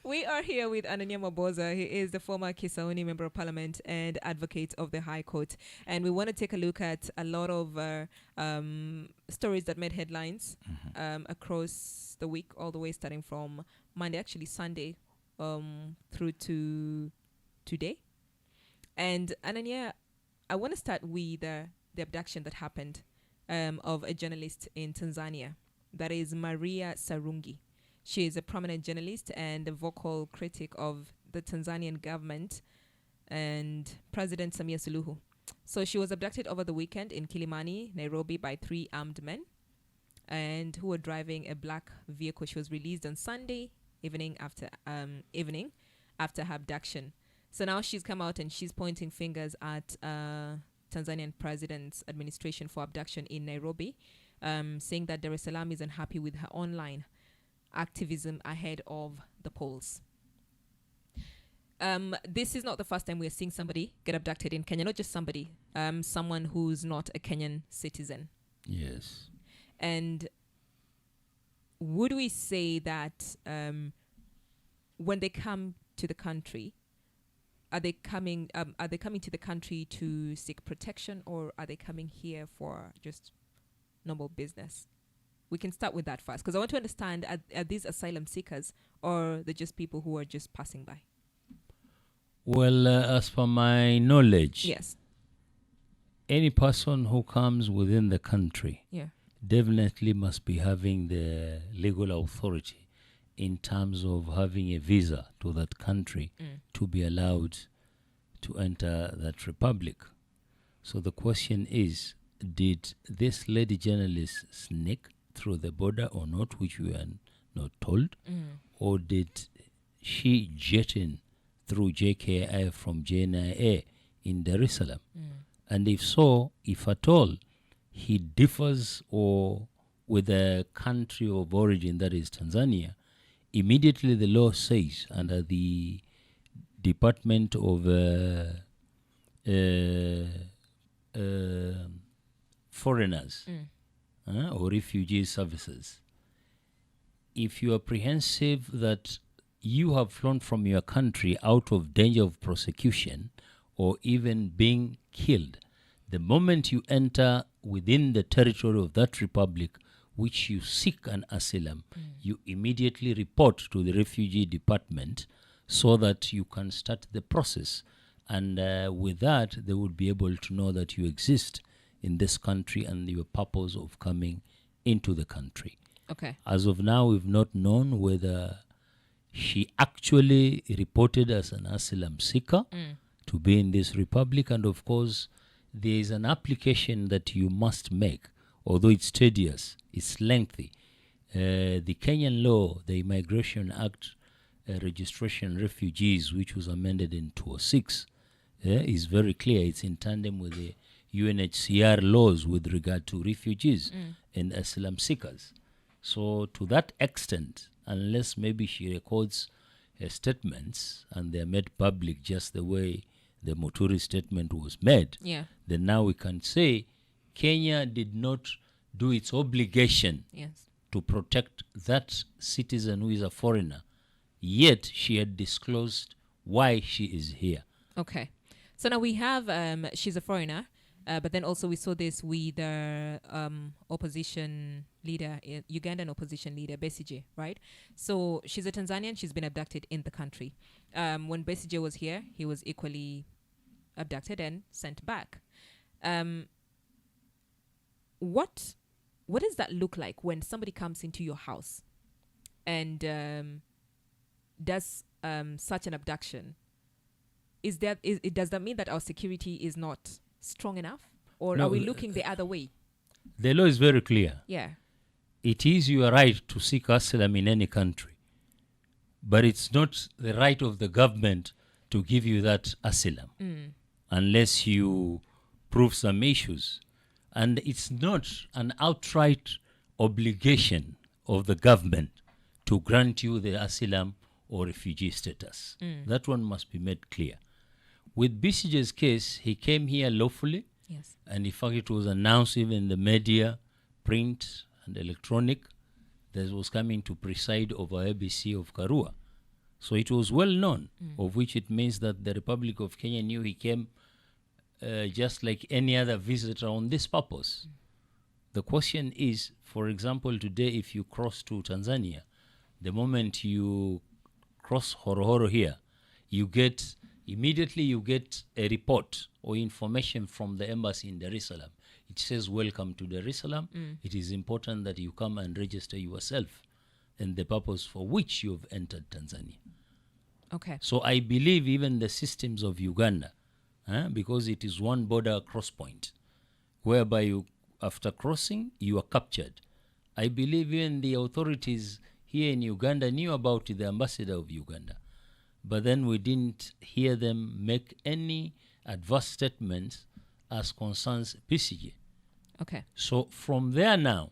We are here with Anania Mwaboza. He is the former Kisauni Member of Parliament and advocate of the High Court. And we want to take a look at a lot of stories that made headlines across the week, all the way starting from Monday, actually Sunday, through to today. And Anania, I want to start with the abduction that happened of a journalist in Tanzania. That is Maria Sarungi. She is a prominent journalist and a vocal critic of the Tanzanian government and President Samia Suluhu. So she was abducted over the weekend in Kilimani, Nairobi, by 3 armed men and who were driving a black vehicle. She was released on Sunday evening after her abduction. So now she's come out and she's pointing fingers at Tanzanian president's administration for abduction in Nairobi, saying that Dar es Salaam is unhappy with her online activism ahead of the polls. This is not the first time we're seeing somebody get abducted in Kenya. Not just somebody, someone who's not a Kenyan citizen. Yes. And would we say that when they come to the country, are they coming to the country to seek protection, or are they coming here for just normal business? We can start with that first, because I want to understand, are these asylum seekers, or they're just people who are just passing by? Well, as per my knowledge, Yes. any person who comes within the country Yeah. definitely must be having the legal authority in terms of having a visa to that country to be allowed to enter that republic. So the question is, did this lady journalist sneak through the border or not, which we are not told, or did she jet in through JKI from JNIA in Dar es Salaam? And if so, if at all, he differs or with the country of origin, that is Tanzania, immediately the law says under the Department of Foreigners or Refugee Services, if you are apprehensive that you have flown from your country out of danger of prosecution or even being killed, the moment you enter within the territory of that republic which you seek an asylum, you immediately report to the refugee department so that you can start the process. And with that, they would be able to know that you exist in this country and your purpose of coming into the country. Okay. As of now, we've not known whether she actually reported as an asylum seeker to be in this republic. And of course, there is an application that you must make, although it's tedious, it's lengthy. The Kenyan law, the Immigration Act, Registration Refugees, which was amended in 2006, is very clear. It's in tandem with the UNHCR laws with regard to refugees and asylum seekers. So to that extent, unless maybe she records her statements and they're made public just the way the Muturi statement was made, then now we can say Kenya did not do its obligation to protect that citizen who is a foreigner, yet she had disclosed why she is here. Okay. So now we have, she's a foreigner, but then also we saw this with the opposition leader, Ugandan opposition leader, Besigye, right? So she's a Tanzanian, she's been abducted in the country. When Besigye was here, he was equally abducted and sent back. What does that look like when somebody comes into your house and does such an abduction? Does that mean that our security is not strong enough, or No, are we looking the other way? The law is very clear. Yeah. It is your right to seek asylum in any country, but it's not the right of the government to give you that asylum unless you prove some issues. And it's not an outright obligation of the government to grant you the asylum or refugee status. That one must be made clear. With Besigye's case, he came here lawfully. Yes. And in fact, it was announced even in the media, print and electronic, that was coming to preside over ABC of Karua. So it was well known, of which it means that the Republic of Kenya knew he came just like any other visitor on this purpose. The question is, for example, today if you cross to Tanzania, the moment you cross Horohoro here, you get a report or information from the embassy in Dar es Salaam. It says, welcome to Dar es Salaam. It is important that you come and register yourself and the purpose for which you have entered Tanzania. Okay. So I believe even the systems of Uganda, because it is one border cross point, whereby you, after crossing, you are captured. I believe even the authorities here in Uganda knew about the ambassador of Uganda. But then we didn't hear them make any adverse statements as concerns PCJ. Okay. So from there now,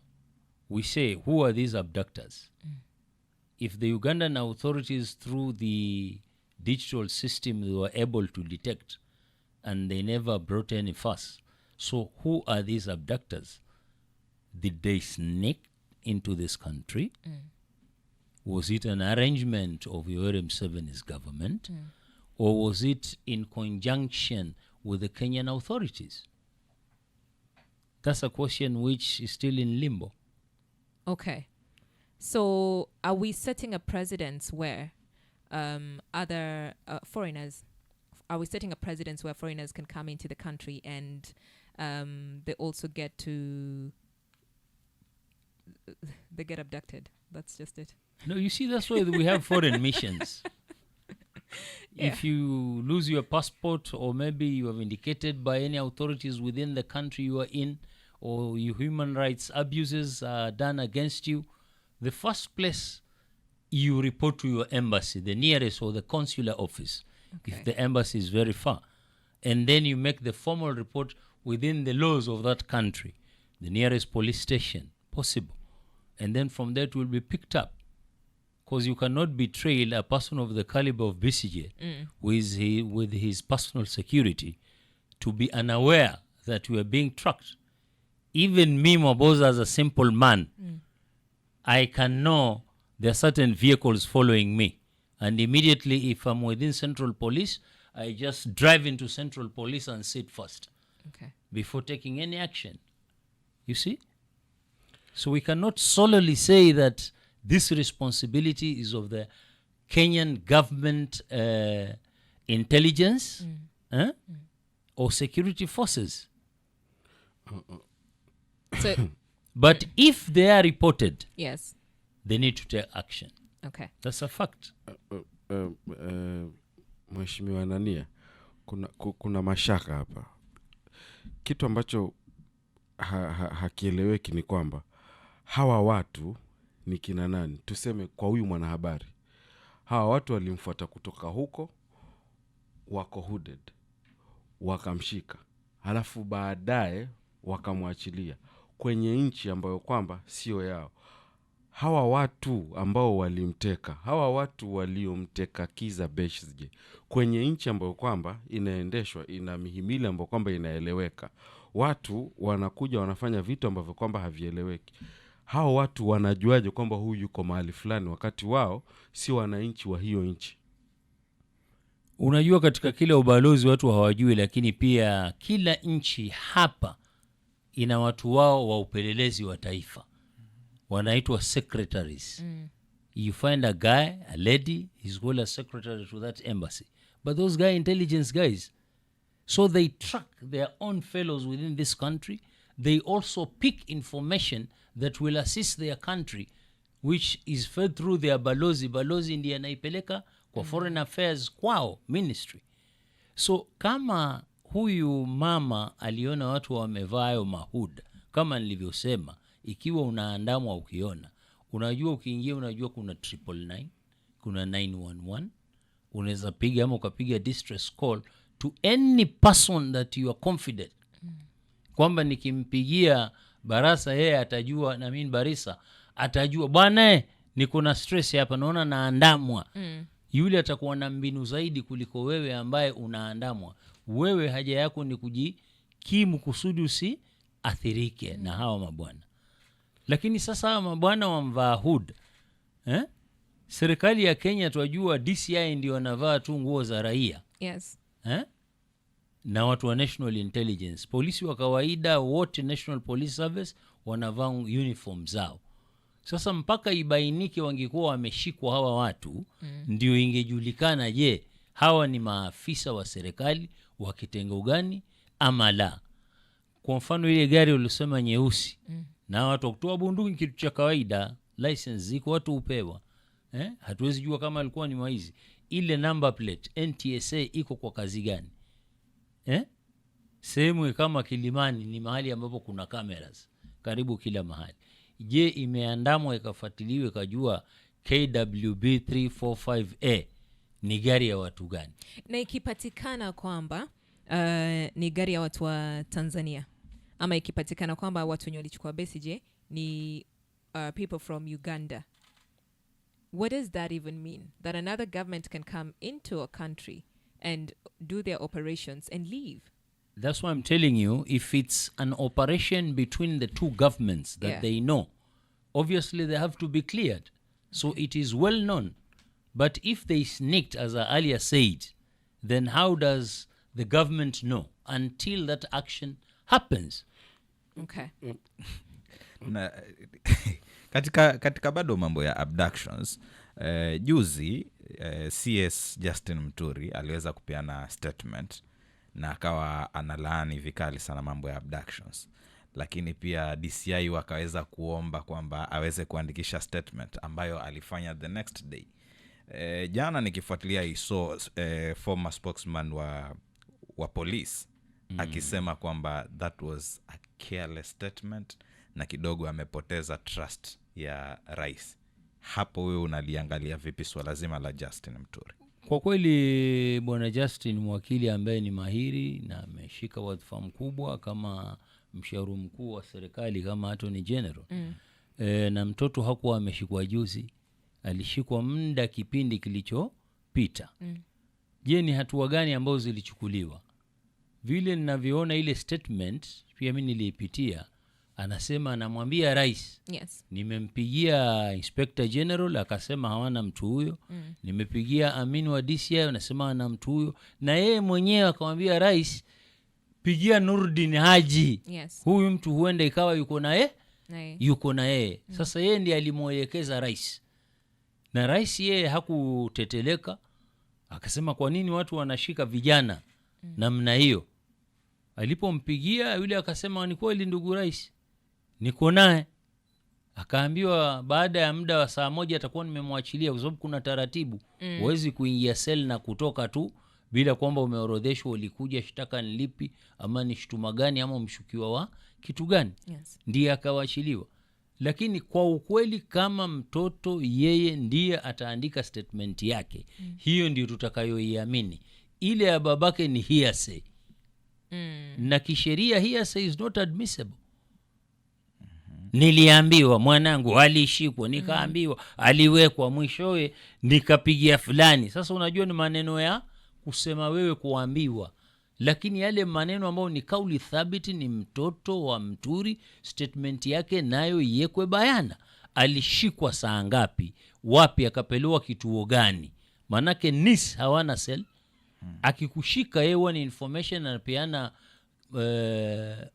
we say, who are these abductors? If the Ugandan authorities, through the digital system, they were able to detect, and they never brought any fuss. So who are these abductors? Did they sneak into this country? Was it an arrangement of Yoweri Museveni's government? Or was it in conjunction with the Kenyan authorities? That's a question which is still in limbo. Okay. So are we setting a precedence where other foreigners, are we setting a precedence where foreigners can come into the country and they also get to, they get abducted? That's just it. No, you see, that's why we have foreign missions. Yeah. If you lose your passport, or maybe you have indicated by any authorities within the country you are in, or your human rights abuses are done against you, the first place you report to your embassy, the nearest, or the consular office, if the embassy is very far. And then you make the formal report within the laws of that country, the nearest police station possible. And then from there it will be picked up. Because you cannot betrayal a person of the caliber of BCJ with his personal security to be unaware that you are being tracked. Even me, Mwaboza, as a simple man, I can know there are certain vehicles following me. And immediately, if I'm within Central Police, I just drive into Central Police and sit first before taking any action. You see? So we cannot solely say that this responsibility is of the Kenyan government intelligence or security forces. So, but if they are reported, yes, they need to take action. Okay. That's a fact. Mheshimiwa Anania, kuna mashaka hapa. Kitu ambacho hakieleweki ni kwamba hawa watu ni kina nani? Tuseme kwa huyu mwanahabari. Hawa watu walimfuata kutoka huko, wako hooded, wakamshika. Halafu baadaye wakamwachilia kwenye nchi ambayo kwamba sio yao. Hawa watu ambao walimteka, hawa watu waliomteka Kizza Besigye kwenye nchi ambayo kwamba inaendeshwa, ina mihimili ambayo kwamba inaeleweka. Watu wanakuja wanafanya vitu ambavyo kwamba havieleweki. Hao watu wanajuaje kwamba huyu yuko mahali fulani wakati wao si wananchi wa hiyo nchi? Unajua, katika kila ubalozi watu hawajui, lakini pia kila nchi hapa ina watu wao wa upelelezi wa taifa. Wanaitwa secretaries. You find a guy, a lady, he's called a secretary to that embassy. But those guys, intelligence guys. So they track their own fellows within this country. They also pick information that will assist their country, which is fed through their balozi. Balozi ndiye anaipeleka kwa foreign affairs kwao ministry. So kama huyu mama aliona watu wamevaa hayo mahood, kama nilivyosema, ikiwa unaandamwa ukiona, unajua ukiingia, unajua kuna 999, kuna 911, unaweza piga ama ukapiga distress call to any person that you are confident kwamba nikimpigia Barasa yeye atajua, na mimi Barisa atajua, bwana niko na stress hapa, naona naandamwa. Yule atakuwa na mbinu zaidi kuliko wewe ambaye unaandamwa. Wewe haja yako ni kujikimu kusudi usiathirike na hawa mabwana. Lakini sasa hawa mabwana wamvaa hood, serikali ya Kenya twajua DCI ndio wanavaa tu nguo za raia. Yes. Na watu wa National Intelligence, polisi wa kawaida wote National Police Service wanavaa uniform zao. Sasa mpaka ibainike wangekuwa wameshikwa hawa watu, ndio ingejulikana je, hawa ni maafisa wa serikali wa kitengo gani ama la. Kwa mfano ile gari ulisema nyeusi, na watu kutoa bunduki kitu cha kawaida, license ziko watu upewa. Hatuwezi jua kama alikuwa ni maizi. Ile number plate NTSA iko kwa kazi gani? Sehemu kama Kilimani ni mahali ambapo kuna cameras karibu kila mahali. Je, imeandamwa ikafuatiliwe kajua KWB 345A ni gari ya watu gani? Na ikipatikana kwamba ni gari ya watu wa Tanzania, ama ikipatikana kwamba watu wenye walichukua Besigye ni people from Uganda, what does that even mean? That another government can come into a country and do their operations and leave? That's why I'm telling you, if it's an operation between the two governments that they know, obviously they have to be cleared. So it is well known. But if they sneaked, as I earlier said, then how does the government know until that action happens? Okay. Na, katika bado mambo ya abductions, juzi CS Justin Muturi aliweza kupeana statement na akawa analaani vikali sana mambo ya abductions, lakini pia DCI wakaweza kuomba kwamba aweze kuandikisha statement ambayo alifanya the next day. Jana nikifuatilia iso former spokesman wa police akisema kwamba that was a careless statement na kidogo amepoteza trust ya rais. Hapo wewe unaliangalia vipi swala zima la Justin Muturi? Kwa kweli bwana Justin mwakili ambaye ni mahiri na ameshika wadhifa mkubwa kama mshauri mkuu wa serikali kama Attorney General. Na mtoto hakuwa ameshikwa juzi, alishikwa muda kipindi kilichopita. Je, ni hatua gani ambazo zilichukuliwa? Vile ninavyoona ile statement pia mimi niliipitia, anasema anamwambia rais, Yes. nimempigia Inspector General akasema hawana mtu huyo. Nimepigia Amin wa DCI anasema ana mtu huyo, na yeye mwenyewe akamwambia rais, pigia Nurdin Haji. Yes. Huyu mtu huenda ikawa yuko na yeye. Sasa yeye ndiye alimwelekeza rais. Na rais yeye hakuteteleka, akasema kwa nini watu wanashika vijana namna hiyo? Alipompigia yule akasema ni kweli ndugu rais, niko naye. Akaambiwa baada ya muda wa saa moja atakuwa nimemwachilia, kwa sababu kuna taratibu. Huwezi kuingia sel na kutoka tu bila kwamba umeorodheshwa ulikuja shtaka ni lipi ama ni shtuma gani ama mshukiwa wa kitu gani. Yes. Ndiye akawachiliwa. Lakini kwa ukweli kama mtoto yeye ndiye ataandika statement yake, hiyo ndio tutakayoiamini. Ile ya babake ni hearsay. Na kisheria hearsay is not admissible. Niliambiwa mwanangu alishikwa, nikaambiwa aliwekwa, mwishowe nikapigia fulani. Sasa unajua ni maneno ya kusema wewe kuambiwa, lakini yale maneno ambayo ni kauli thabiti, ni mtoto wa Muturi, statement yake nayo iwekwe bayana. Alishikwa saa ngapi, wapi, akapelewa kituo gani? Manake NIS hawana cell. Akikushika yeye ni information anapeana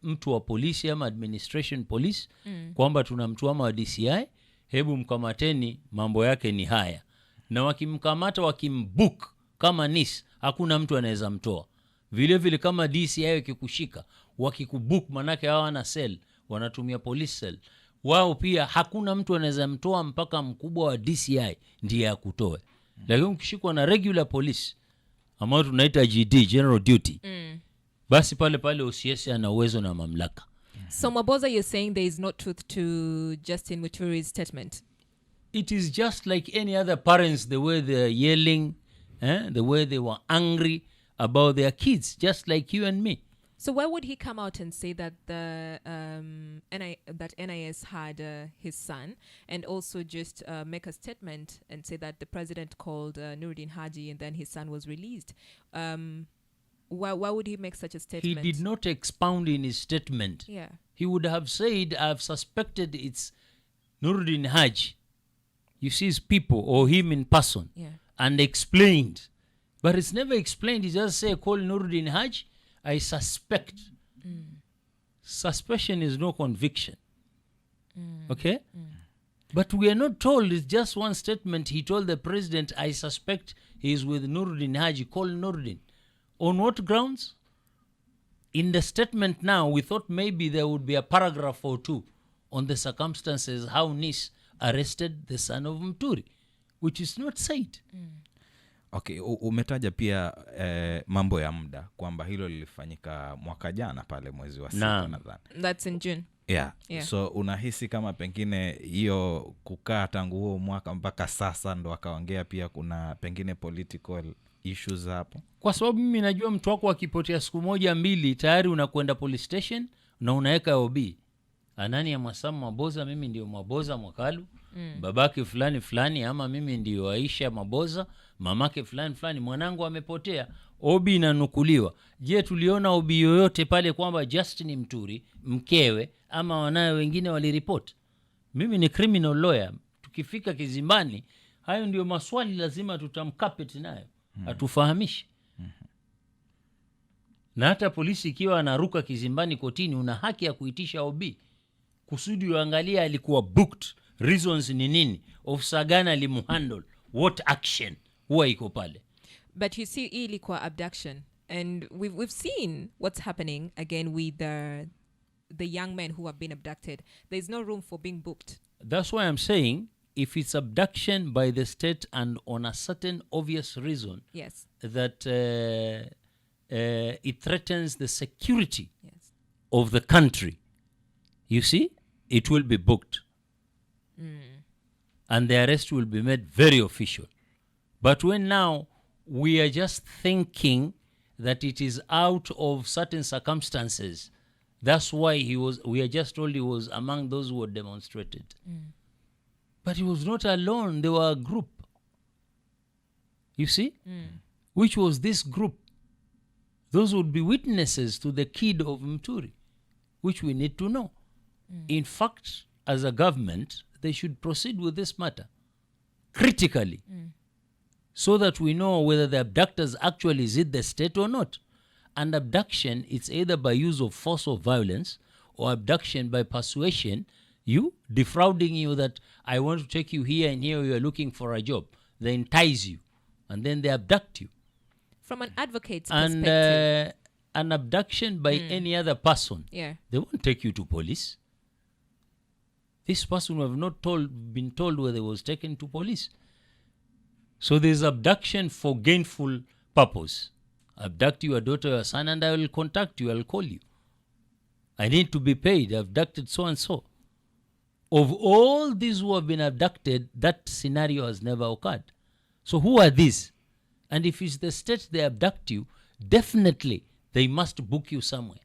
mtu wa polisi ama administration police kwamba tuna mtu ama wa DCI, hebu mkamateni, mambo yake ni haya. Na wakimkamata wakimbook kama NIS, hakuna mtu anaweza mtoa. Vile vile kama DCI wakikushika wakikubook, manake hawana cell, wanatumia police cell, wao pia hakuna mtu anaweza mtoa mpaka mkubwa wa DCI ndiye akutoe. Lakini ukishikwa na regular police ambao tunaita GD, general duty, basi pale pale OCS ana uwezo na mamlaka. So Mwaboza, you're saying there is no truth to Justin Muturi's statement? It is just like any other parents, the way they're yelling, the way they were angry about their kids, just like you and me. So why would he come out and say that that NIS had his son, and also just make a statement and say that the president called Nurdin Haji and then his son was released? Why would he make such a statement? He did not expound in his statement. Yeah. He would have said, I've suspected it's Nurdin Haji. you see his people or him in person, Yeah. and explained. But it's never explained. He just say, call Nuruddin Haj, I suspect. Suspicion is no conviction. Okay? But we are not told. It's just one statement. He told the president, I suspect he is with Nuruddin Haji. Call Nuruddin. On what grounds? In the statement now, we thought maybe there would be a paragraph or two on the circumstances how Nis arrested the son of Muturi, which is not said. Okay, umetaja pia mambo ya muda kwamba hilo lilifanyika mwaka jana pale mwezi wa 6 nadhani. That's in June. Yeah. So unahisi kama pengine hiyo kukaa tangu huo mwaka mpaka sasa ndo akaongea pia kuna pengine political issues hapo? Kwa sababu mimi najua mtu wako akipotea siku moja mbili tayari unakwenda police station na unaweka OB. Anania Mwaboza, mimi ndio Mwaboza Mwakalu, babake fulani fulani, ama mimi ndio Aisha Mwaboza, mamake fulani fulani, mwanangu amepotea. OB inanukuliwa. Je, tuliona OB yoyote pale kwamba Justin Muturi, mkewe ama wanawe wengine waliripoti? Mimi ni criminal lawyer. Tukifika kizimbani, hayo ndio maswali lazima tutamkapeti nayo. Atufahamishe. Na hata polisi ikiwa anaruka kizimbani kotini, una haki ya kuitisha OB kusudi uangalia alikuwa booked, reasons ni nini, officer gani alimuhandle, what action huwa iko pale. But you see, ilikuwa abduction, and we've seen what's happening again with the young men who have been abducted. There's no room for being booked. That's why I'm saying if it's abduction by the state and on a certain obvious reason, Yes. that it threatens the security Yes. of the country, you see, it will be booked. And the arrest will be made very official. But when now we are just thinking that it is out of certain circumstances, that's why we are just told he was among those who were demonstrated. But he was not alone. They were a group. You see? Which was this group? Those would be witnesses to the kid of Muturi, which we need to know. In fact, as a government, they should proceed with this matter critically, so that we know whether the abductors actually is it the state or not. And abduction, it's either by use of force or violence, or abduction by persuasion, you defrauding you that I want to take you here and here, you are looking for a job. They entice you, and then they abduct you. From an advocate's And perspective. an abduction by any other person, Yeah. they won't take you to police. This person will have not been told whether he was taken to police. So there's abduction for gainful purpose. Abduct your daughter, your son, and I will contact you, I'll call you. I need to be paid, I've abducted so and so. Of all these who have been abducted, that scenario has never occurred. So who are these? And if it's the state they abduct you, definitely they must book you somewhere.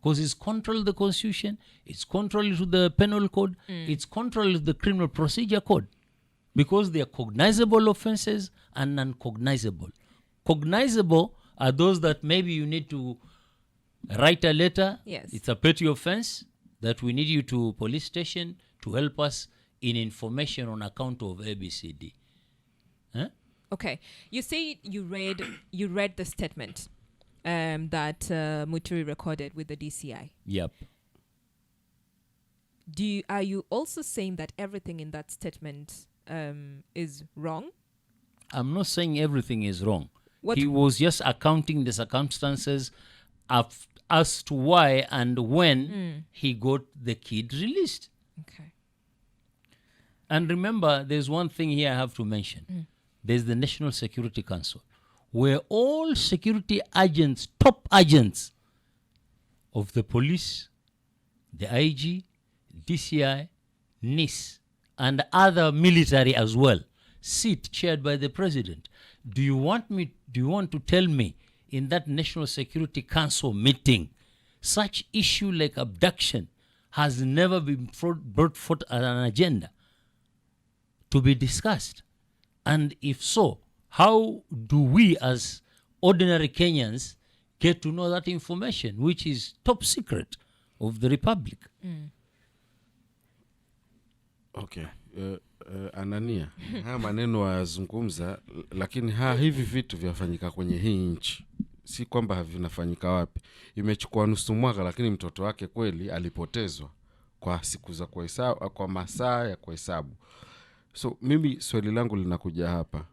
Because it's contrary to the Constitution, it's contrary to the Penal Code, it's contrary to the Criminal Procedure Code. Because they are cognizable offenses and non-cognizable. Cognizable are those that maybe you need to write a letter. Yes. It's a petty offense that we need you to police station to help us in information on account of ABCD. Huh? Okay. You say you read the statement that Muturi recorded with the DCI. Yep. Are you also saying that everything in that statement is wrong? I'm not saying everything is wrong. What- He was just accounting the circumstances as to why and when he got the kid released. Okay. And remember, there's one thing here I have to mention. There's the National Security Council, where all security agents, top agents of the police, the IG, DCI, NIS, and other military as well, sit chaired by the president. Do you want to tell me in that National Security Council meeting, such issue like abduction has never been brought forth as an agenda to be discussed? And if so, how do we as ordinary Kenyans get to know that information, which is top secret of the Republic? Okay. Anania, haya maneno wayazungumza, lakini hivi vitu vyafanyika kwenye hii nchi, si kwamba vinafanyika wapi. Imechukua nusu mwaka, lakini mtoto wake kweli alipotezwa kwa siku za kuhesabu, kwa masaa ya kuhesabu. So mimi swali langu linakuja hapa,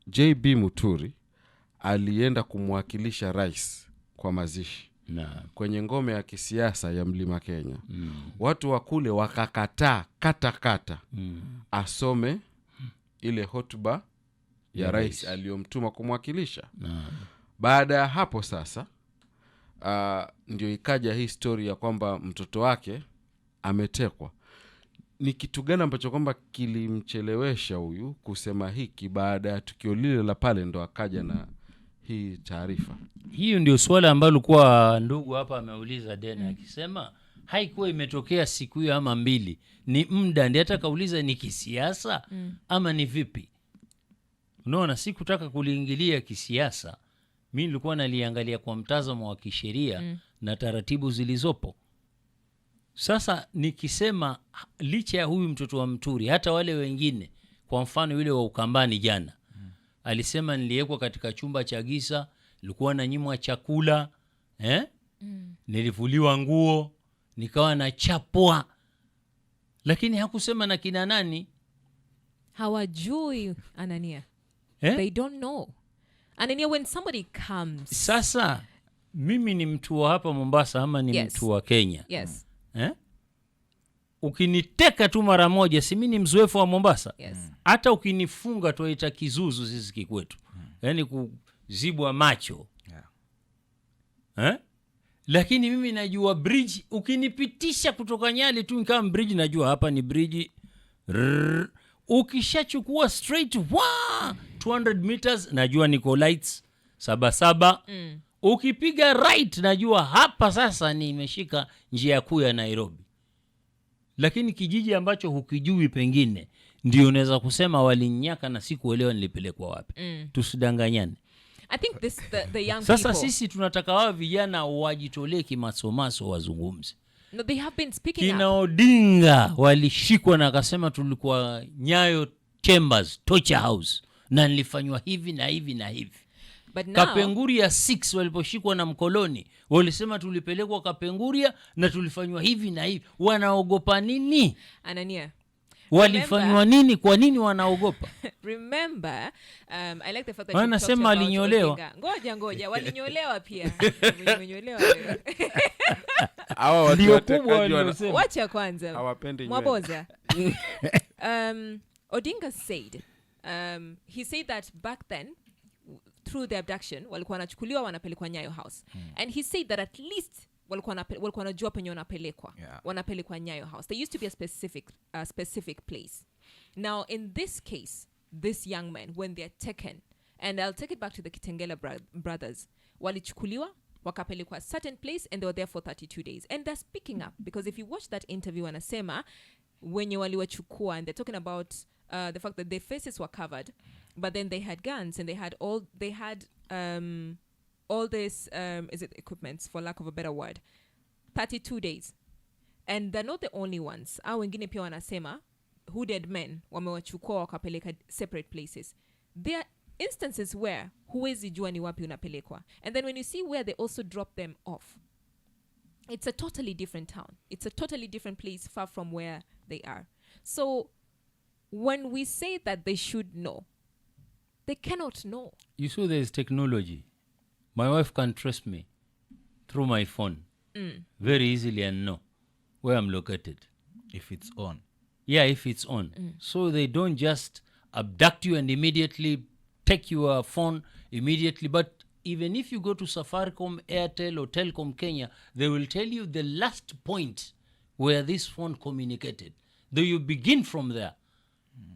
JB Muturi alienda kumwakilisha rais kwa mazishi kwenye ngome ya kisiasa ya Mlima Kenya. Watu wa kule wakakataa kata asome ile hotuba ya rais aliyomtuma kumwakilisha. Baada ya hapo sasa ndio ikaja hii story ya kwamba mtoto wake ametekwa. Ni kitu gani ambacho kwamba kilimchelewesha huyu kusema hiki? Baada ya tukio lile la pale ndo akaja na hii taarifa. Hiyo ndio swala ambalo kwa ndugu hapa ameuliza Dena, akisema haikuwa imetokea siku hiyo ama mbili, ni muda. Ndiye hata kauliza ni kisiasa ama ni vipi. Unaona, sikutaka kuliingilia kisiasa, mimi nilikuwa naliangalia kwa mtazamo wa kisheria na taratibu zilizopo. Sasa nikisema licha ya huyu mtoto wa Mturi, hata wale wengine, kwa mfano yule wa Ukambani jana alisema niliwekwa katika chumba cha giza, nilikuwa nanyimwa chakula, nilivuliwa nguo, nikawa nachapwa, lakini hakusema na kina nani. Hawajui, Anania. They don't know. Anania, when somebody comes. Sasa mimi ni mtu wa hapa Mombasa ama ni mtu wa Kenya? Yes. Ukiniteka tu mara moja, si mimi ni mzoefu wa Mombasa? Yes. Hata ukinifunga tuaita kizuzu sisi kikwetu. Yaani kuzibwa macho. Lakini mimi najua bridge, ukinipitisha kutoka Nyali tu kama bridge, najua hapa ni bridge. Ukishachukua straight 200 meters najua niko lights 77. Ukipiga right najua hapa sasa nimeshika njia kuu ya Nairobi. Lakini kijiji ambacho hukijui pengine ndio unaweza kusema walinyaka na sikuelewa nilipelekwa wapi. Tusidanganyane. I think this the young sasa people. Sisi tunataka wao vijana wajitolee kimasomaso wazungumze. No, they have been speaking Kina up. Odinga walishikwa na akasema tulikuwa Nyayo Chambers torture house na nilifanywa hivi na hivi na hivi. But now, Kapenguria 6 waliposhikwa na mkoloni walisema tulipelekwa Kapenguria na tulifanywa hivi na hivi. Wanaogopa nini? Anania, Walifanywa nini? Kwa nini wanaogopa? Remember, I like the fact that wanasema alinyolewa. Ngoja, walinyolewa pia. Walinyolewa. Hawa watu Ndio kubwa waliosema. Wacha kwanza. Hawapendi Mwaboza. Odinga said, he said that back then through the abduction walikuwa wanachukuliwa wanapelekwa Nyayo House. And he said that at least walikuwa wanajua penye wanapelekwa. Wanapelekwa Nyayo House. There used to be a specific place. Now in this case, this young man, when they're taken, and I'll take it back to the Kitengela brothers, walichukuliwa wakapelekwa a certain place and they were there for 32 days. And they're speaking up because if you watch that interview, wanasema wenye waliwachukua, and they're talking about the fact that their faces were covered, but then they had guns and they had all this is it equipments, for lack of a better word. 32 days. And they're not the only ones. Au wengine pia wanasema hooded men wamewachukua wakapeleka separate places. There are instances where huwezi jua ni wapi unapelekwa. And then when you see where they also drop them off, it's a totally different town. It's a totally different place far from where they are. So when we say that they should know, they cannot know. You saw there's technology. My wife can trace me through my phone very easily and know where I'm located. If it's on. Yeah, if it's on. So they don't just abduct you and immediately take your phone immediately. But even if you go to Safaricom, Airtel or Telcom Kenya, they will tell you the last point where this phone communicated. Though you begin from there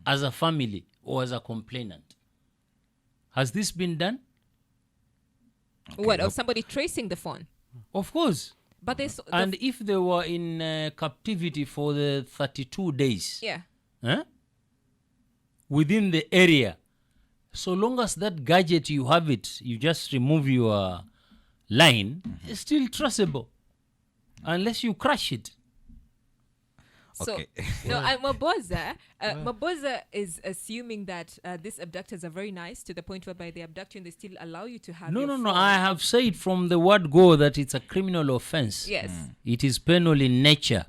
as a family or as a complainant. Has this been done? Okay. What, of somebody tracing the phone? Of course. But they and if they were in captivity for the 32 days, within the area, so long as that gadget you have it, you just remove your line, it's still traceable, unless you crash it. So, Okay. no, Mwaboza is assuming that these abductors are very nice to the point whereby they abduct you and they still allow you to have your No. phone. I have said from the word go that it's a criminal offense. Yes. It is penal in nature.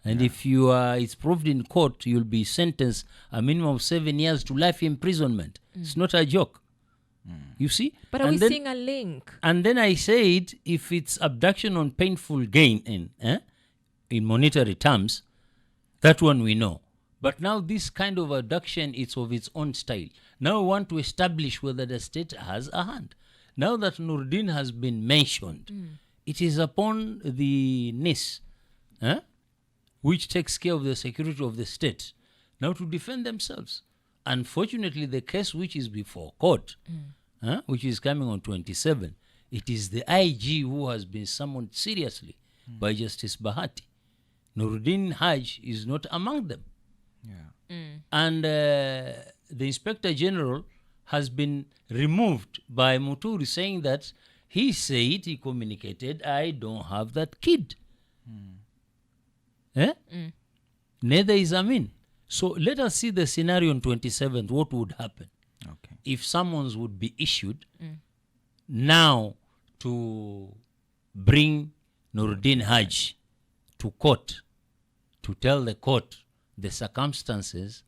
And if you are, it's proved in court, you'll be sentenced a minimum of 7 years to life imprisonment. It's not a joke. You see? But are we seeing a link? And then I said, if it's abduction on painful gain in monetary terms, that one we know. But now this kind of abduction, it's of its own style. Now we want to establish whether the state has a hand. Now that Nuruddin has been mentioned, it is upon the NIS, which takes care of the security of the state, now to defend themselves. Unfortunately, the case which is before court, which is coming on 27, it is the IG who has been summoned seriously by Justice Bahati. Nuruddin Haj is not among them. And the Inspector General has been removed by Muturi, saying that he said, he communicated, I don't have that kid. Neither is Amin. So let us see the scenario on 27th, what would happen. Okay. If summons would be issued now to bring Nuruddin Haj to court, to tell the court the circumstances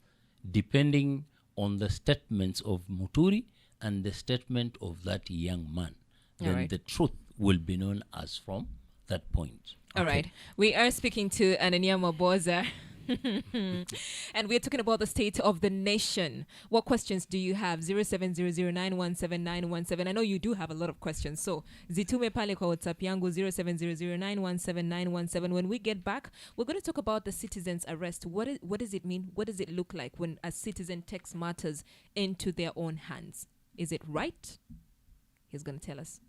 depending on the statements of Muturi and the statement of that young man, then the truth will be known as from that point. All right. We are speaking to Anania Mwaboza. And we're talking about the state of the nation. What questions do you have? 0700917917. I know you do have a lot of questions. So, zitume pale kwa WhatsApp yangu 0700917917. When we get back, we're going to talk about the citizen's arrest. What does it mean? What does it look like when a citizen takes matters into their own hands? Is it right? He's going to tell us.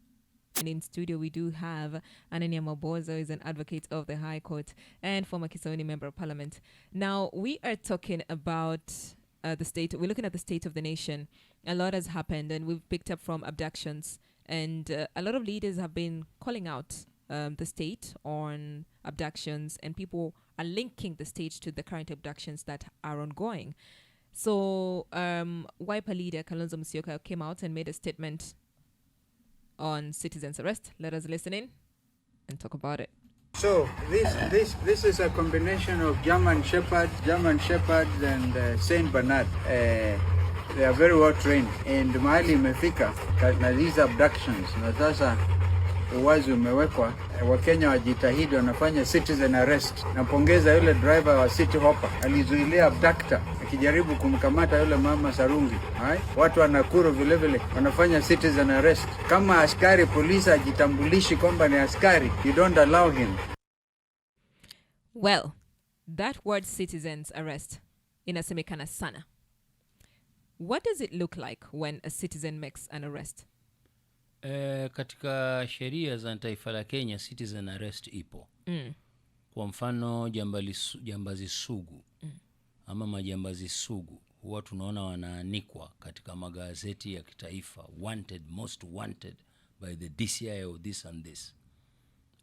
And in studio, we do have Anania Mwaboza, who is an advocate of the High Court and former Kisauni Member of Parliament. Now, we are talking about the state. We're looking at the state of the nation. A lot has happened, and we've picked up from abductions. And a lot of leaders have been calling out the state on abductions, and people are linking the state to the current abductions that are ongoing. So, Wiper leader Kalonzo Musyoka came out and made a statement on citizens' arrest. Let us listen in and talk about it. So this is a combination of German Shepherds and Saint Bernard. They are very well trained, and mahali imefika na these abductions, na sasa uwazi umewekwa. Wakenya wajitahidi, wanafanya citizen arrest. Napongeza yule driver wa City Hopper, alizuilia abductor akijaribu kumkamata yule mama Sarungi. Watu wa Nakuru vile vile wanafanya citizen arrest. Kama askari polisi ajitambulishi kwamba ni askari, you don't allow him. Well, that word citizen's arrest inasemekana sana. What does it look like when a citizen makes an arrest? Katika sheria za taifa la Kenya, citizen arrest ipo. Kwa mfano jambazi sugu ama majambazi sugu huwa tunaona wanaanikwa katika magazeti ya kitaifa, wanted, most wanted by the DCI or this and this.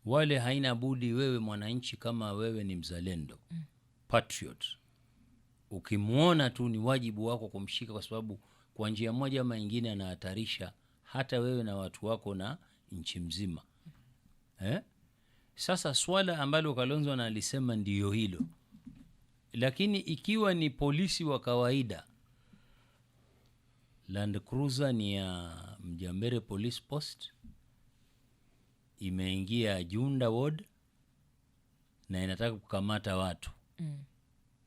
Wale haina budi, wewe mwananchi, kama wewe ni mzalendo, patriot, ukimuona tu ni wajibu wako kumshika, kwa sababu kwa njia moja ama nyingine anahatarisha hata wewe na watu wako na nchi mzima. Sasa swala ambalo Kalonzo analisema ndiyo hilo. Lakini ikiwa ni polisi wa kawaida, Land Cruiser ni ya Mjambere Police Post, imeingia Junda Ward na inataka kukamata watu.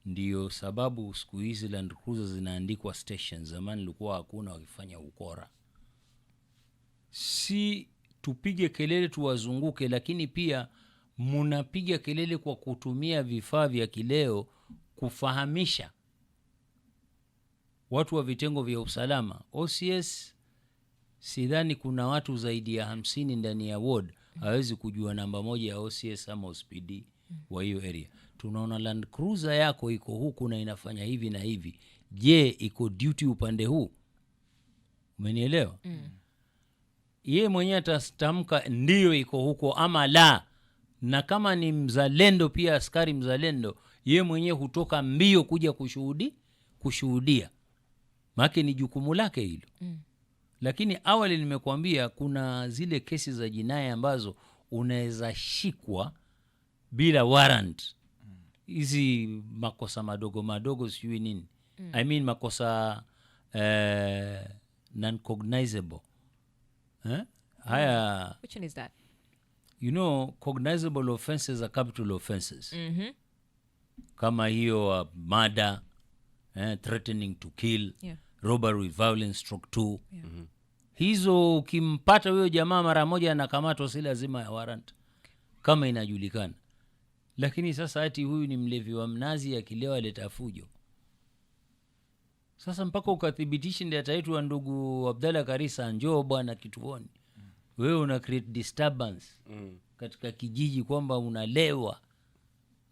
Ndiyo sababu siku hizi Land Cruiser zinaandikwa stations. Zamani ilikuwa hakuna, wakifanya ukora. Si tupige kelele tuwazunguke, lakini pia munapiga kelele kwa kutumia vifaa vya kileo kufahamisha watu wa vitengo vya usalama. OCS sidhani kuna watu zaidi ya 50 ndani ya ward hawezi kujua namba moja ya OCS ama OSPD wa hiyo area. Tunaona Land Cruiser yako iko huku na inafanya hivi na hivi. Je, iko duty upande huu? Umenielewa? Yeye mwenyewe atatamka ndiyo iko huko ama la. Na kama ni mzalendo pia, askari mzalendo, ye mwenyewe hutoka mbio kuja kushuhudia. Maana ni jukumu lake hilo. Lakini awali nimekuambia kuna zile kesi za jinai ambazo unaweza shikwa bila warrant. Hizi makosa madogo sijui nini. I mean makosa non-cognizable. Haya, Which one is that? You know, cognizable offenses are capital offenses. Kama hiyo murder, threatening to kill, robbery with violence stroke 2. Hizo ukimpata huyo jamaa mara moja anakamatwa, si lazima ya warrant kama inajulikana. Lakini sasa ati huyu ni mlevi wa mnazi, akilewa leta fujo. Sasa mpaka ukathibitishe ndio ataitwa ndugu Abdalla Karisa, njoo bwana kituoni. Wewe una create disturbance katika kijiji kwamba unalewa.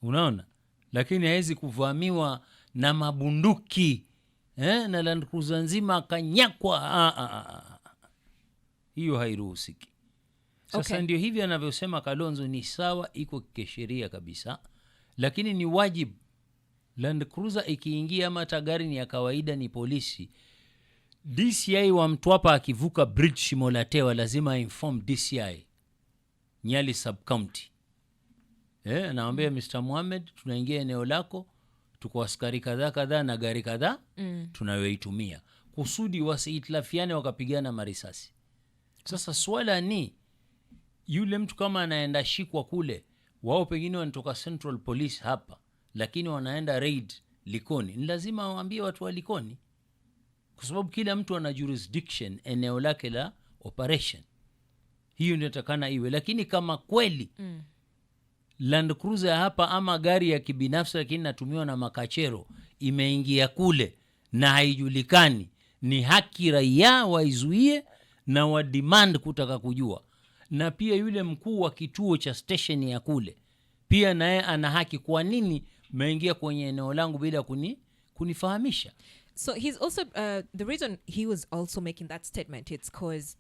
Unaona? Lakini haizi kuvamiwa na mabunduki na Land Cruiser nzima akanyakwa. Hiyo hairuhusiki. Sasa ndio hivi anavyosema Kalonzo ni sawa, iko kisheria kabisa. Lakini ni wajibu Land Cruiser ikiingia ama gari ni ya kawaida, ni polisi, DCI wa Mtwapa akivuka bridge Shimolatewa lazima inform DCI Nyali sub-county. Naambia Mr. Mohamed, tunaingia eneo lako, tuko askari kadhaa na gari kadhaa tunayoitumia, kusudi wasiitlafiane wakapigana marisasi. Sasa swala ni yule mtu kama anaenda shikwa kule, wao pengine wanatoka Central Police hapa, lakini wanaenda raid Likoni, ni lazima waambie watu wa Likoni, kwa sababu kila mtu ana jurisdiction eneo lake la operation. Hiyo ndio takana iwe. Lakini kama kweli Land Cruiser hapa ama gari ya kibinafsi lakini natumiwa na makachero imeingia kule na haijulikani, ni haki raia waizuie na wa demand kutaka kujua. Na pia yule mkuu wa kituo cha station ya kule pia naye ana haki, kwa nini mmeingia kwenye eneo langu bila kunifahamisha? So he's also the reason he was also making that statement, it's because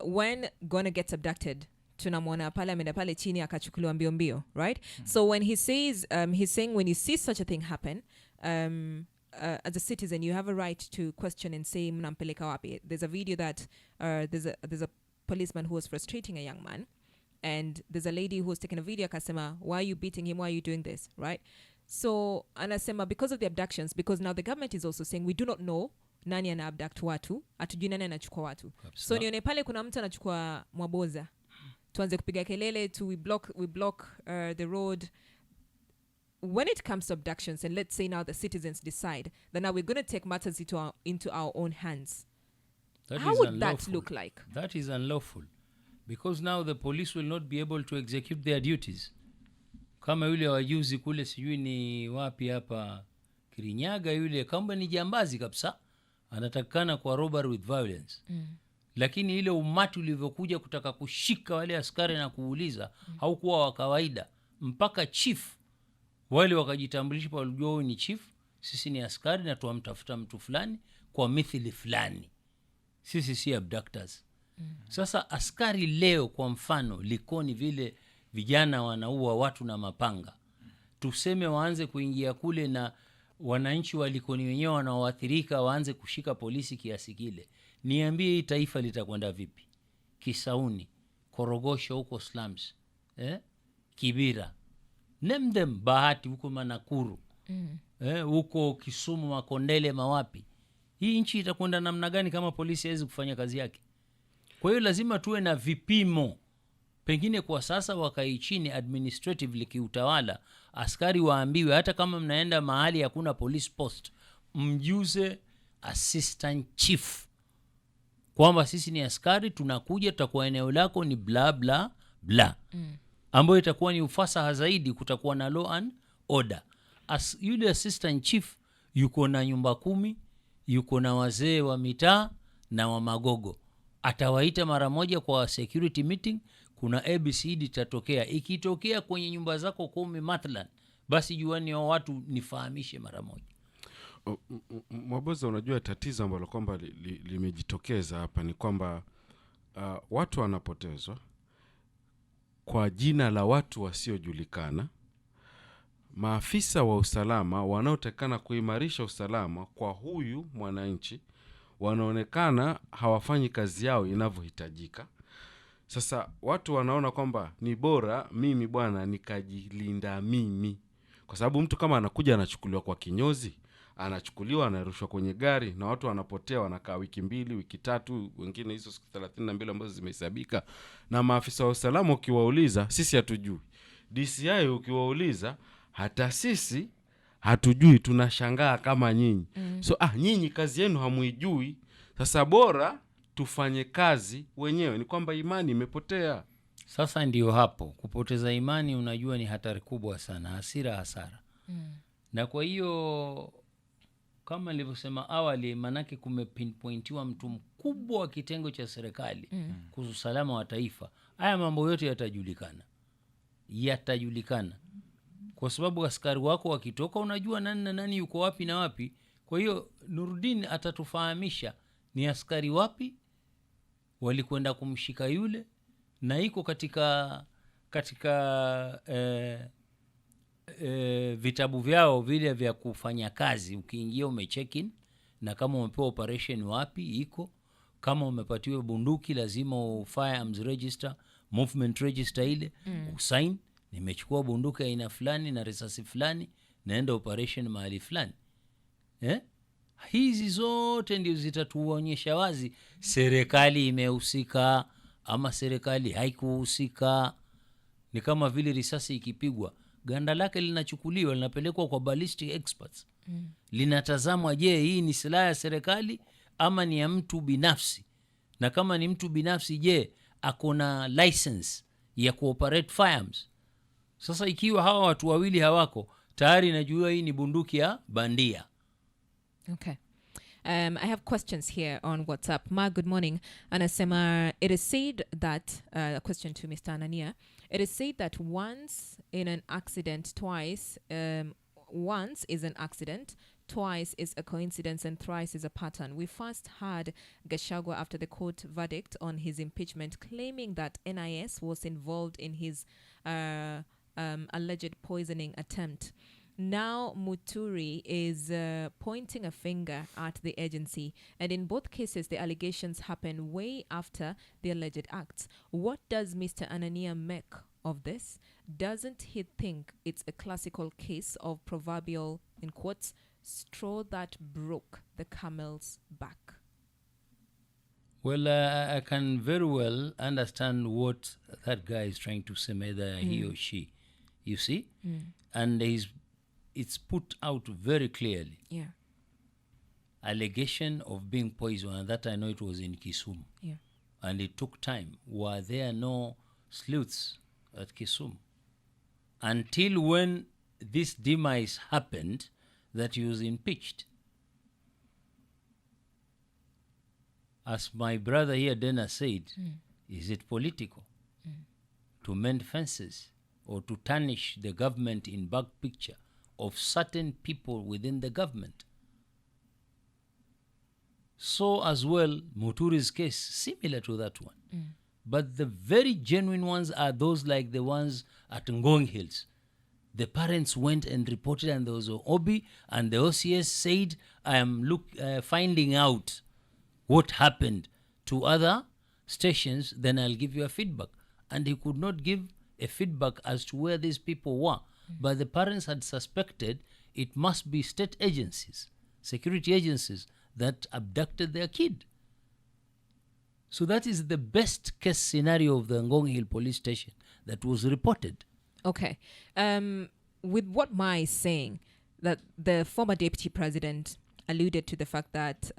when Gona gets abducted, tunamwona pale ameenda pale chini akachukuliwa mbio, right? So when he says he's saying when you see such a thing happen, as a citizen you have a right to question and say mnampeleka wapi. There's a video that there's a policeman who was frustrating a young man, and there's a lady who was taking a video akasema, why are you beating him, why are you doing this, right? So anasema because of the abductions, because now the government is also saying we do not know nani ana abduct watu, atujui nani anachukua watu. So nione pale kuna mtu anachukua Mwaboza, tuanze kupiga kelele we block the road. When it comes to abductions, and let's say now the citizens decide that now we're going to take matters into our own hands, how would that look like? That is unlawful, because now the police will not be able to execute their duties. Kama yule wajuzi kule sijui ni wapi hapa Kirinyaga, yule kamba ni jambazi kabisa, anatakana kwa robbery with violence. Lakini ile umati ulivyokuja kutaka kushika wale askari na kuuliza haukuwa wa kawaida, mpaka chief wale wakajitambulisha, walijua huyu ni chief, sisi ni askari na tuamtafuta mtu fulani kwa mithili fulani, sisi si abductors. Sasa askari leo kwa mfano Likoni vile vijana wanaua watu na mapanga, tuseme waanze kuingia kule na wananchi wa Likoni wenyewe wanaoathirika waanze kushika polisi kiasi kile, niambie hii taifa litakwenda vipi? Kisauni, Korogosho huko slums, Kibira, name them, Bahati huko Manakuru, huko Kisumu, Makondele, mawapi, hii nchi itakwenda namna gani kama polisi haiwezi kufanya kazi yake? Kwa hiyo lazima tuwe na vipimo. Pengine kwa sasa wakai chini administratively kiutawala, askari waambiwe hata kama mnaenda mahali hakuna police post, mjuze assistant chief kwamba sisi ni askari, tunakuja, tutakuwa eneo lako ni bla bla bla, ambayo itakuwa ni ufasaha zaidi, kutakuwa na law and order. Yule assistant chief yuko na nyumba 10, yuko na wazee wa mitaa na wa magogo, atawaita mara moja kwa security meeting, kuna ABCD itatokea. Ikitokea kwenye nyumba zako 10 mathalan, basi juani wa watu nifahamishe mara moja. Mwaboza, unajua tatizo ambalo kwamba limejitokeza hapa ni kwamba watu wanapotezwa kwa jina la watu wasiojulikana, maafisa wa usalama wanaotakana kuimarisha usalama kwa huyu mwananchi wanaonekana hawafanyi kazi yao inavyohitajika. Sasa watu wanaona kwamba ni bora mimi bwana nikajilinda mimi, kwa sababu mtu kama anakuja anachukuliwa kwa kinyozi, anachukuliwa anarushwa kwenye gari na watu wanapotea, wanakaa wiki 2 wiki 3, wengine hizo siku 32 ambazo zimehesabika. Na maafisa wa usalama ukiwauliza, sisi hatujui. DCI ukiwauliza, hata sisi hatujui, tunashangaa kama nyinyi. So nyinyi kazi yenu hamuijui. Sasa bora tufanye kazi wenyewe. Ni kwamba imani imepotea. Sasa ndio hapo kupoteza imani, unajua ni hatari kubwa sana, hasara. Na kwa hiyo kama nilivyosema awali, manake kumepinpointiwa mtu mkubwa wa kitengo cha serikali kuhusu usalama wa taifa. Haya mambo yote yatajulikana kwa sababu askari wako wakitoka unajua nani na nani yuko wapi na wapi. Kwa hiyo Nuruddin atatufahamisha ni askari wapi walikwenda kumshika yule, na iko katika vitabu vyao vile vya kufanya kazi. Ukiingia umecheck-in, na kama umepewa operation wapi iko, kama umepatiwa bunduki lazima firearms register, movement register ile usign, nimechukua bunduki aina fulani na risasi fulani, naenda operation mahali fulani. Hizi zote ndio zitatuonyesha wazi serikali imehusika ama serikali haikuhusika. Ni kama vile risasi ikipigwa, ganda lake linachukuliwa linapelekwa kwa ballistic experts. Linatazamwa, je, hii ni silaha ya serikali ama ni ya mtu binafsi? Na kama ni mtu binafsi, je, akona license ya kuoperate firearms? Sasa ikiwa hawa watu wawili hawako, tayari najua hii ni bunduki ya bandia. Okay. I have questions here on WhatsApp. Ma, good morning. Anasema, it is said that, a question to Mr. Anania, it is said that once in an accident, twice, once is an accident, twice is a coincidence, and thrice is a pattern. We first heard Gachagua after the court verdict on his impeachment claiming that NIS was involved in his alleged poisoning attempt. Now Muturi is pointing a finger at the agency, and in both cases the allegations happen way after the alleged acts. What does Mr. Anania make of this? Doesn't he think it's a classical case of proverbial, in quotes, straw that broke the camel's back? Well, I can very well understand what that guy is trying to say, whether he or she, you see? And it's put out very clearly. Yeah. Allegation of being poisoned, and that I know it was in Kisumu. Yeah. And it took time. Were there no sleuths at Kisumu? Until when this demise happened, that he was impeached. As my brother here, Dana, said, is it political? To mend fences or to tarnish the government in back picture of certain people within the government? So as well, Muturi's case, similar to that one. But the very genuine ones are those like the ones at Ngong Hills. The parents went and reported, and there was an OB, and the OCS said, I am finding out what happened to other stations, then I'll give you a feedback. And he could not give a feedback as to where these people were. But the parents had suspected it must be state agencies, security agencies, that abducted their kid. So that is the best case scenario of the Ngong Hill police station that was reported. Okay. With what Ma is saying, that the former deputy president alluded to the fact that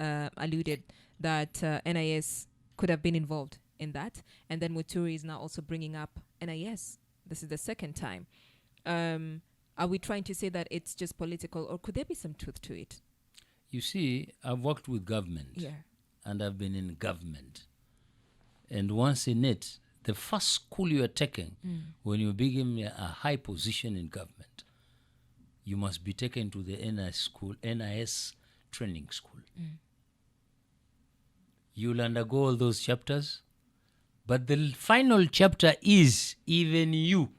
NIS could have been involved in that, and then Muturi is now also bringing up NIS. This is the second time. Are we trying to say that it's just political, or could there be some truth to it? You see, I've worked with government. Yeah. And I've been in government. And once in it, the first school you are taking when you begin a high position in government, you must be taken to the NIS training school. You'll undergo all those chapters, but the final chapter is even you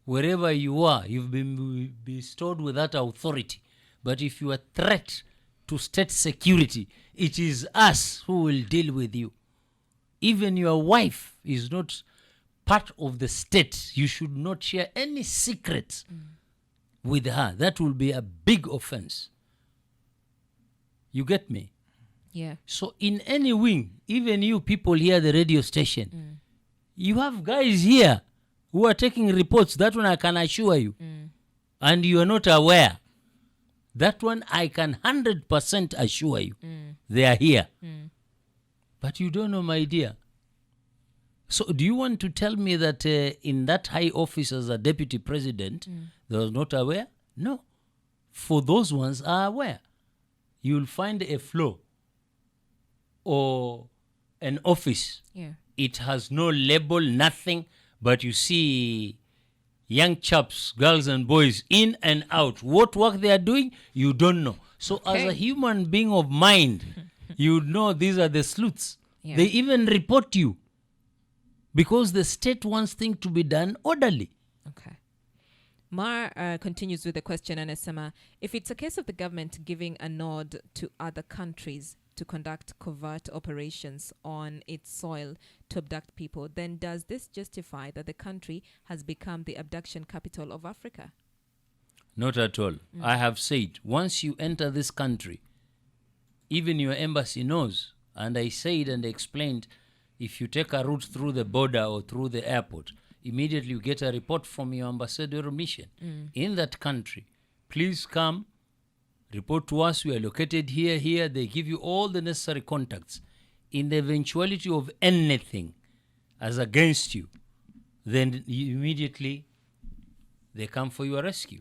wherever you are, you've been bestowed with that authority. But if you are a threat to state security, it is us who will deal with you. Even your wife is not part of the state. You should not share any secrets with her. That will be a big offense. You get me? Yeah. So in any wing, even you people here at the radio station, you have guys here who are taking reports. That one I can assure you. And you are not aware. That one I can 100% assure you. They are here. But you don't know, my dear. So do you want to tell me that in that high office as a deputy president, they was not aware? No. For those ones are aware. You'll find a floor or an office. Yeah. It has no label, nothing, but you see young chaps, girls and boys in and out. What work they are doing, you don't know. So as a human being of mind, you know these are the sleuths. Yeah. They even report you because the state wants things to be done orderly. Okay. Mar continues with the question, Anasema, if it's a case of the government giving a nod to other countries to conduct covert operations on its soil to abduct people, then does this justify that the country has become the abduction capital of Africa? Not at all. I have said, once you enter this country, even your embassy knows, and I said and explained, if you take a route through the border or through the airport, immediately you get a report from your ambassador mission in that country. Please come, report to us. We are located here. They give you all the necessary contacts. In the eventuality of anything as against you, then immediately they come for your rescue.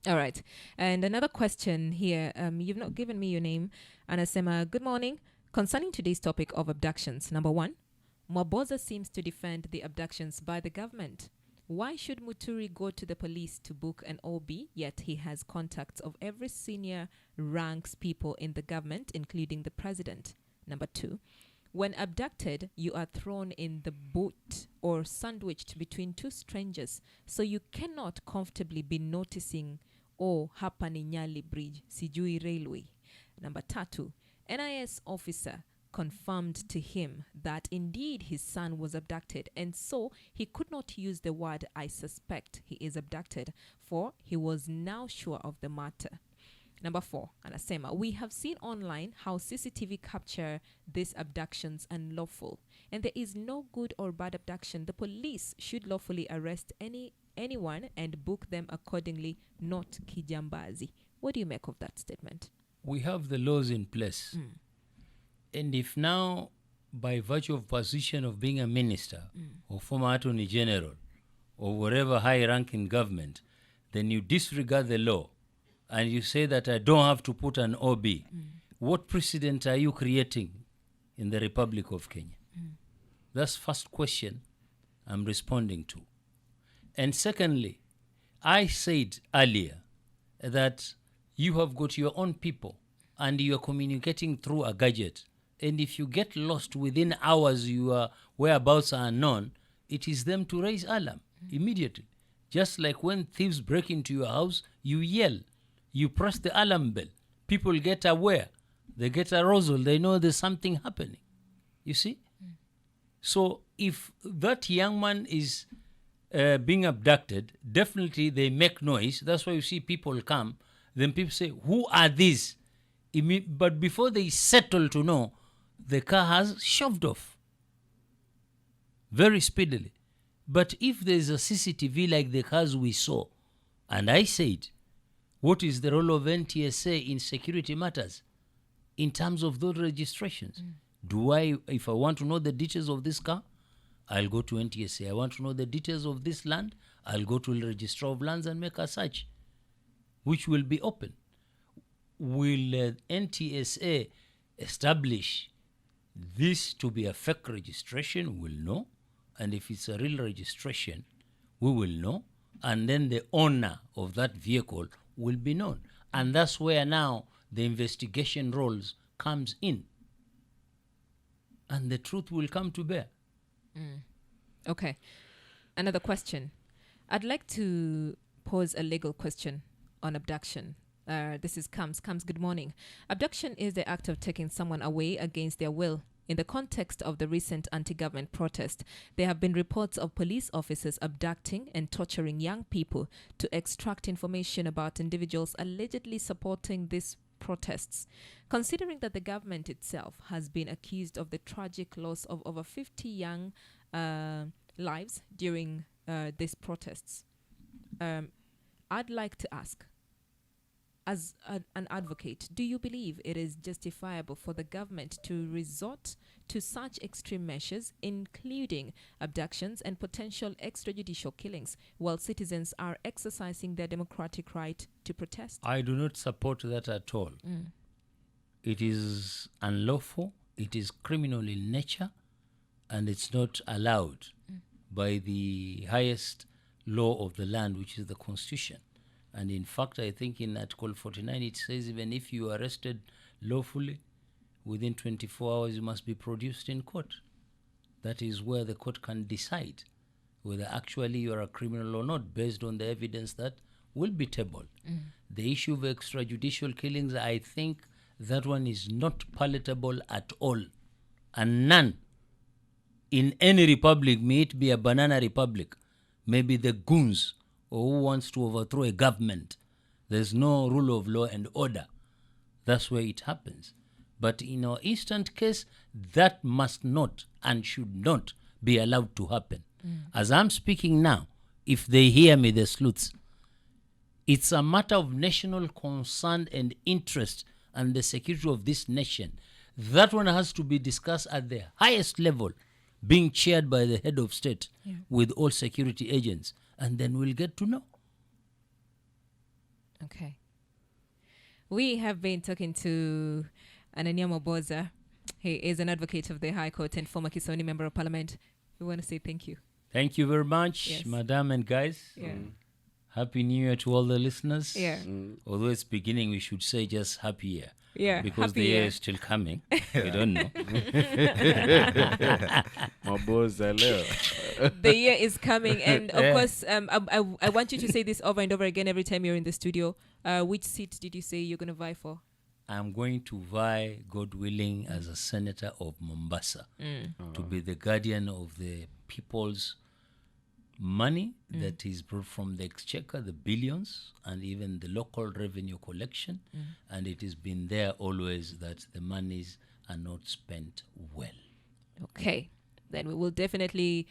All right. And another question here. You've not given me your name. Anasema, good morning. Concerning today's topic of abductions, number one, Mwaboza seems to defend the abductions by the government. Why should Muturi go to the police to book an OB, yet he has contacts of every senior ranks people in the government, including the president? Number two, when abducted, you are thrown in the boot or sandwiched between two strangers, so you cannot comfortably be noticing, oh, hapa ni Nyali Bridge, sijui railway. Number tatu, NIS officer confirmed to him that indeed his son was abducted, and so he could not use the word I suspect he is abducted, for he was now sure of the matter. Number four, Anasema, we have seen online how CCTV capture these abductions unlawful, and there is no good or bad abduction. The police should lawfully arrest anyone and book them accordingly, not kijambazi. What do you make of that statement? We have the laws in place. And if now, by virtue of position of being a minister or former attorney general or whatever high rank in government, then you disregard the law and you say that I don't have to put an OB, what precedent are you creating in the Republic of Kenya? That's first question I'm responding to. And secondly, I said earlier that you have got your own people and you are communicating through a gadget. And if you get lost within hours, your whereabouts are unknown, it is them to raise alarm immediately. Just like when thieves break into your house, you yell, you press the alarm bell. People get aware, they get arousal, they know there's something happening. You see? So if that young man is being abducted, definitely they make noise. That's why you see people come. Then people say, who are these? But before they settle to know, the car has shoved off very speedily. But if there's a CCTV like the cars we saw, and I said, what is the role of NTSA in security matters in terms of those registrations? If I want to know the details of this car, I'll go to NTSA. I want to know the details of this land, I'll go to the Registrar of Lands and make a search, which will be open. Will NTSA establish this to be a fake registration? We'll know. And if it's a real registration, we will know. And then the owner of that vehicle will be known. And that's where now the investigation roles comes in. And the truth will come to bear. Okay. Another question. I'd like to pose a legal question on abduction. This is Kams. Kams, good morning. Abduction is the act of taking someone away against their will. In the context of the recent anti-government protest, there have been reports of police officers abducting and torturing young people to extract information about individuals allegedly supporting these protests. Considering that the government itself has been accused of the tragic loss of over 50 young lives during these protests, I'd like to ask, as an advocate, do you believe it is justifiable for the government to resort to such extreme measures, including abductions and potential extrajudicial killings, while citizens are exercising their democratic right to protest? I do not support that at all. It is unlawful, it is criminal in nature, and it's not allowed by the highest law of the land, which is the Constitution. And in fact, I think in Article 49, it says even if you are arrested lawfully, within 24 hours you must be produced in court. That is where the court can decide whether actually you are a criminal or not, based on the evidence that will be tabled. The issue of extrajudicial killings, I think that one is not palatable at all. And none in any republic, may it be a banana republic, maybe the goons or who wants to overthrow a government, there's no rule of law and order. That's where it happens. But in our instant case, that must not and should not be allowed to happen. As I'm speaking now, if they hear me, the sleuths, it's a matter of national concern and interest and the security of this nation. That one has to be discussed at the highest level, being chaired by the head of state with all security agents. And then we'll get to know. Okay. We have been talking to Anania Mwaboza. He is an advocate of the High Court and former Kisoni Member of Parliament. We want to say thank you. Thank you very much, madam and guys. Happy New Year to all the listeners. Although it's beginning, we should say just happy year. Because the year is still coming. We don't know. Mwaboza leo. The year is coming, and of course, I want you to say this over and over again every time you're in the studio. Which seat did you say you're going to vie for? I'm going to vie, God willing, as a senator of Mombasa to be the guardian of the people's money that is brought from the exchequer, the billions, and even the local revenue collection. And it has been there always that the monies are not spent well. Okay. Then we will definitely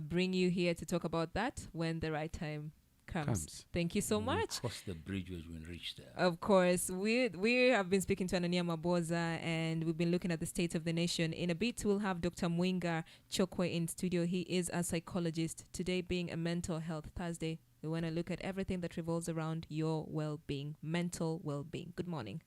bring you here to talk about that when the right time comes. Thank you so much. Cross the bridge when we reach there. Of course. We have been speaking to Anania Mwaboza, and we've been looking at the state of the nation. In a bit, we'll have Dr. Mwinga Chokwe in studio. He is a psychologist. Today being a Mental Health Thursday, we want to look at everything that revolves around your well-being, mental well-being. Good morning.